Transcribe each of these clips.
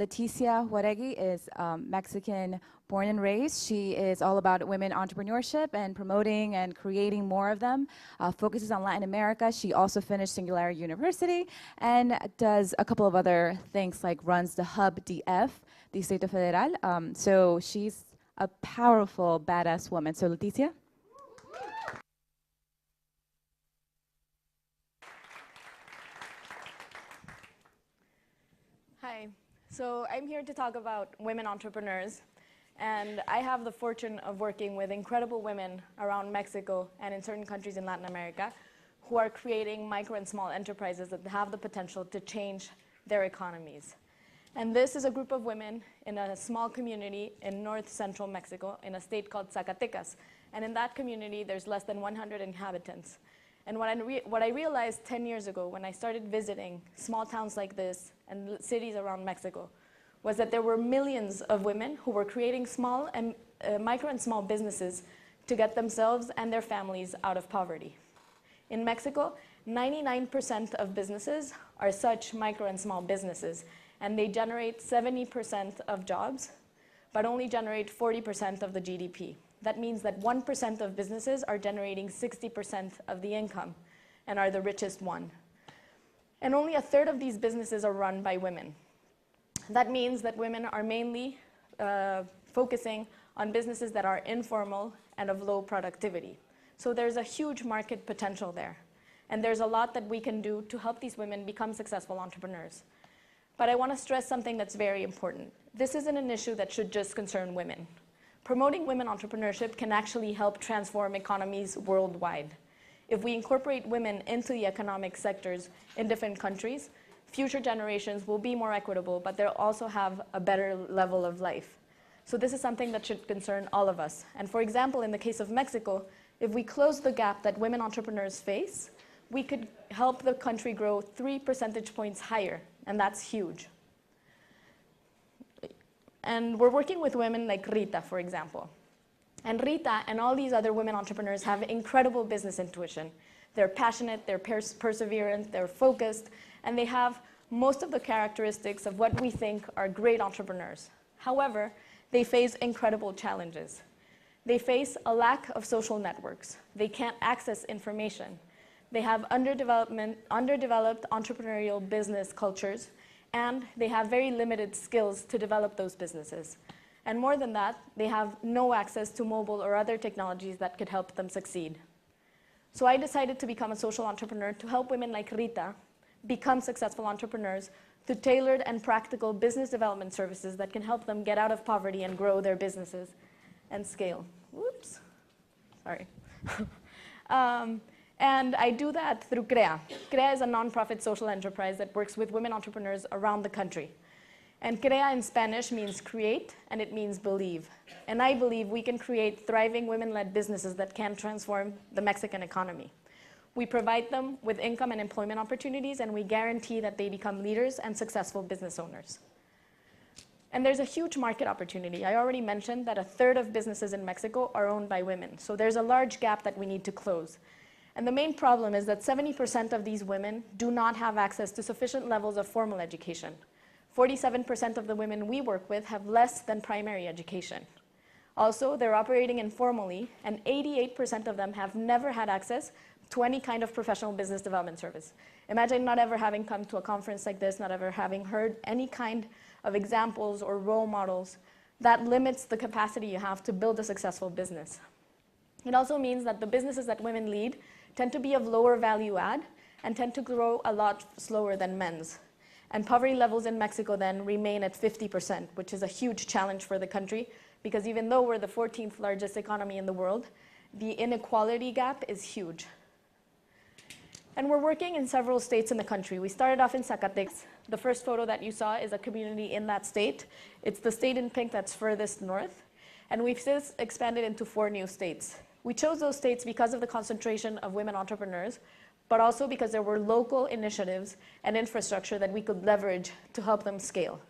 Leticia Jauregui is Mexican born and raised. She is all about women entrepreneurship and promoting and creating more of them. Focuses on Latin America. She also finished Singularity University and does a couple of other things like runs the Hub DF, Distrito Federal. So she's a powerful, badass woman. So Leticia? Hi. So I'm here to talk about women entrepreneurs. And I have the fortune of working with incredible women around Mexico and in certain countries in Latin America who are creating micro and small enterprises that have the potential to change their economies. And this is a group of women in a small community in north central Mexico in a state called Zacatecas. And in that community, there's less than 100 inhabitants. And what I realized 10 years ago when I started visiting small towns like this and cities around Mexico was that there were millions of women who were creating small and micro and small businesses to get themselves and their families out of poverty. In Mexico, 99% of businesses are such micro and small businesses, and they generate 70% of jobs, but only generate 40% of the GDP. That means that 1% of businesses are generating 60% of the income and are the richest one. And only a third of these businesses are run by women. That means that women are mainly focusing on businesses that are informal and of low productivity. So there's a huge market potential there. And there's a lot that we can do to help these women become successful entrepreneurs. But I want to stress something that's very important. This isn't an issue that should just concern women. Promoting women entrepreneurship can actually help transform economies worldwide. If we incorporate women into the economic sectors in different countries, future generations will be more equitable, but they'll also have a better level of life. So this is something that should concern all of us. And for example, in the case of Mexico, if we close the gap that women entrepreneurs face, we could help the country grow 3 percentage points higher, and that's huge. And we're working with women like Rita, for example. And Rita and all these other women entrepreneurs have incredible business intuition. They're passionate, they're perseverant, they're focused, and they have most of the characteristics of what we think are great entrepreneurs. However, they face incredible challenges. They face a lack of social networks. They can't access information. They have underdeveloped entrepreneurial business cultures, and they have very limited skills to develop those businesses. And more than that, they have no access to mobile or other technologies that could help them succeed. So I decided to become a social entrepreneur to help women like Rita become successful entrepreneurs through tailored and practical business development services that can help them get out of poverty and grow their businesses and scale. Whoops, sorry. And I do that through CREA. CREA is a nonprofit social enterprise that works with women entrepreneurs around the country. And CREA in Spanish means create, and it means believe. And I believe we can create thriving women-led businesses that can transform the Mexican economy. We provide them with income and employment opportunities, and we guarantee that they become leaders and successful business owners. And there's a huge market opportunity. I already mentioned that a third of businesses in Mexico are owned by women. So there's a large gap that we need to close. And the main problem is that 70% of these women do not have access to sufficient levels of formal education. 47% of the women we work with have less than primary education. Also, they're operating informally, and 88% of them have never had access to any kind of professional business development service. Imagine not ever having come to a conference like this, not ever having heard any kind of examples or role models. That limits the capacity you have to build a successful business. It also means that the businesses that women lead tend to be of lower value add and tend to grow a lot slower than men's. And poverty levels in Mexico then remain at 50%, which is a huge challenge for the country, because even though we're the 14th largest economy in the world, the inequality gap is huge. And we're working in several states in the country. We started off in Zacatecas. The first photo that you saw is a community in that state. It's the state in pink that's furthest north. And we've since expanded into 4 new states. We chose those states because of the concentration of women entrepreneurs, but also because there were local initiatives and infrastructure that we could leverage to help them scale.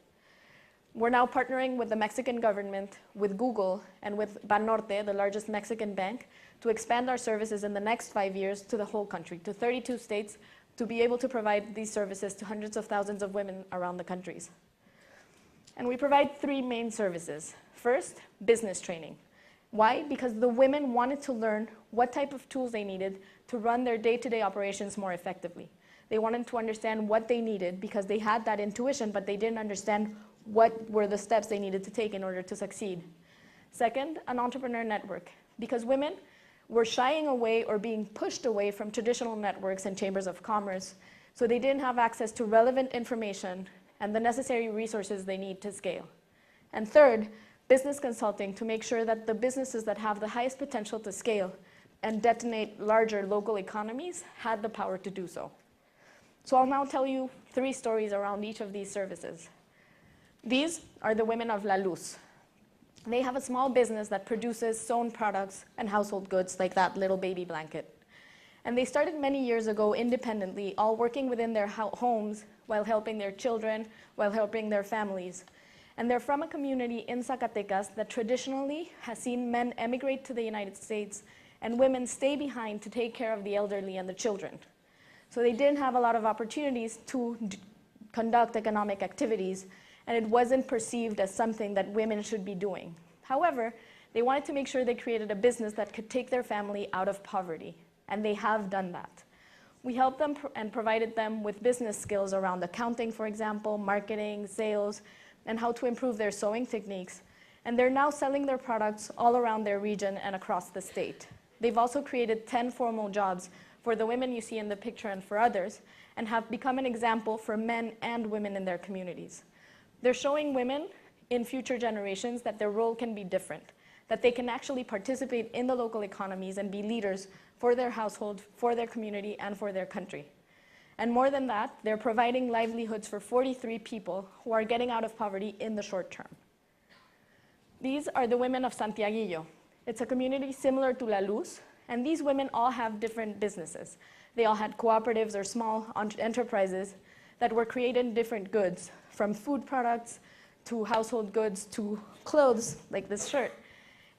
We're now partnering with the Mexican government, with Google, and with Banorte, the largest Mexican bank, to expand our services in the next 5 years to the whole country, to 32 states, to be able to provide these services to hundreds of thousands of women around the countries. And we provide 3 main services. First, business training. Why? Because the women wanted to learn what type of tools they needed to run their day-to-day operations more effectively. They wanted to understand what they needed because they had that intuition, but they didn't understand what were the steps they needed to take in order to succeed. Second, an entrepreneur network, because women were shying away or being pushed away from traditional networks and chambers of commerce, so they didn't have access to relevant information and the necessary resources they need to scale. And third, business consulting to make sure that the businesses that have the highest potential to scale and detonate larger local economies had the power to do so. So I'll now tell you 3 stories around each of these services. These are the women of La Luz. They have a small business that produces sewn products and household goods like that little baby blanket. And they started many years ago independently, all working within their homes while helping their children, while helping their families. And they're from a community in Zacatecas that traditionally has seen men emigrate to the United States and women stay behind to take care of the elderly and the children. So they didn't have a lot of opportunities to conduct economic activities, and it wasn't perceived as something that women should be doing. However, they wanted to make sure they created a business that could take their family out of poverty, and they have done that. We helped them and provided them with business skills around accounting, for example, marketing, sales, and how to improve their sewing techniques. And they're now selling their products all around their region and across the state. They've also created 10 formal jobs for the women you see in the picture and for others, and have become an example for men and women in their communities. They're showing women in future generations that their role can be different, that they can actually participate in the local economies and be leaders for their household, for their community, and for their country. And more than that, they're providing livelihoods for 43 people who are getting out of poverty in the short term. These are the women of Santiaguillo. It's a community similar to La Luz, and these women all have different businesses. They all had cooperatives or small enterprises that were creating different goods, from food products to household goods to clothes, like this shirt.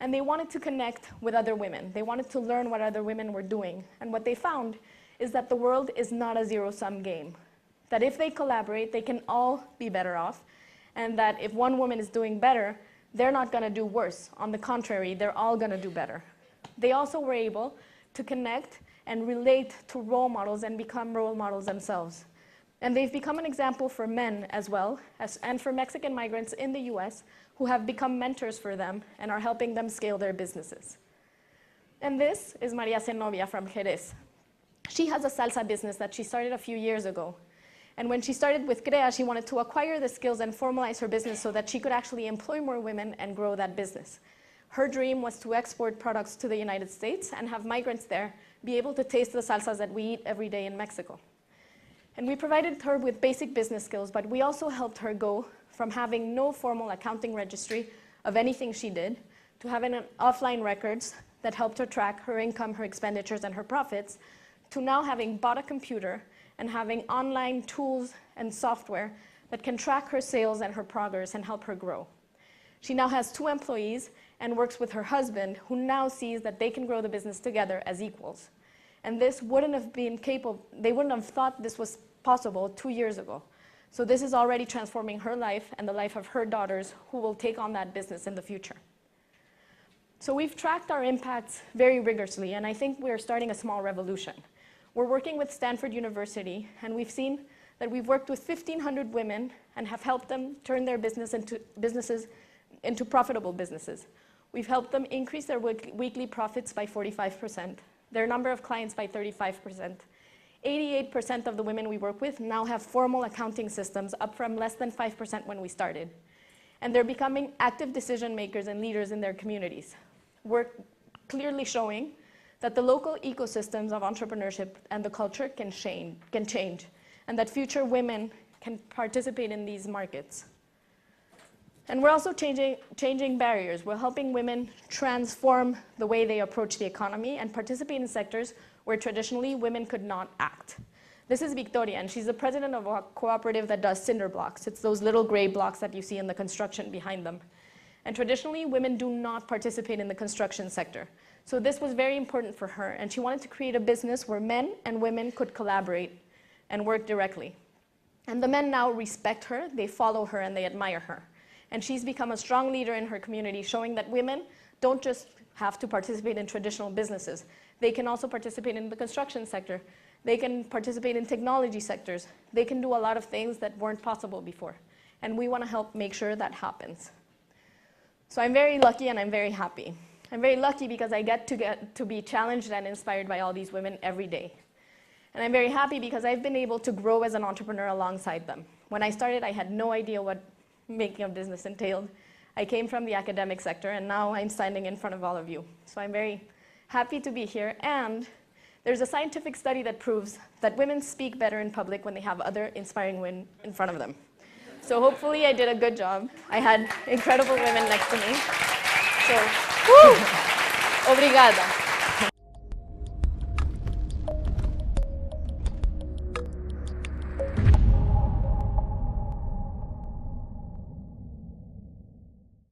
And they wanted to connect with other women. They wanted to learn what other women were doing. And what they found is that the world is not a zero-sum game. That if they collaborate, they can all be better off. And that if one woman is doing better, they're not going to do worse. On the contrary, they're all going to do better. They also were able to connect and relate to role models and become role models themselves. And they've become an example for men as well, and for Mexican migrants in the US who have become mentors for them and are helping them scale their businesses. And this is Maria Zenobia from Jerez. She has a salsa business that she started a few years ago. And when she started with CREA, she wanted to acquire the skills and formalize her business so that she could actually employ more women and grow that business. Her dream was to export products to the United States and have migrants there be able to taste the salsas that we eat every day in Mexico. And we provided her with basic business skills, but we also helped her go from having no formal accounting registry of anything she did to having offline records that helped her track her income, her expenditures, and her profits, to now having bought a computer and having online tools and software that can track her sales and her progress and help her grow. She now has 2 employees and works with her husband, who now sees that they can grow the business together as equals. And this wouldn't have been capable, they wouldn't have thought this was possible 2 years ago. So this is already transforming her life and the life of her daughters, who will take on that business in the future. So we've tracked our impacts very rigorously, and I think we're starting a small revolution. We're working with Stanford University, and we've seen that we've worked with 1,500 women and have helped them turn their businesses into profitable businesses. We've helped them increase their weekly profits by 45%, their number of clients by 35%. 88% of the women we work with now have formal accounting systems, up from less than 5% when we started. And they're becoming active decision makers and leaders in their communities. We're clearly showing that the local ecosystems of entrepreneurship and the culture can change, and that future women can participate in these markets. And we're also changing barriers. We're helping women transform the way they approach the economy and participate in sectors where traditionally women could not act. This is Victoria, and she's the president of a cooperative that does cinder blocks. It's those little gray blocks that you see in the construction behind them. And traditionally, women do not participate in the construction sector. So this was very important for her, and she wanted to create a business where men and women could collaborate and work directly. And the men now respect her, they follow her, and they admire her. And she's become a strong leader in her community, showing that women don't just have to participate in traditional businesses. They can also participate in the construction sector. They can participate in technology sectors. They can do a lot of things that weren't possible before. And we want to help make sure that happens. So I'm very lucky and I'm very happy. I'm very lucky because I get to be challenged and inspired by all these women every day. And I'm very happy because I've been able to grow as an entrepreneur alongside them. When I started, I had no idea what making a business entailed. I came from the academic sector, and now I'm standing in front of all of you. So I'm very happy to be here. And there's a scientific study that proves that women speak better in public when they have other inspiring women in front of them. So hopefully I did a good job. I had incredible women next to me. So, obrigada.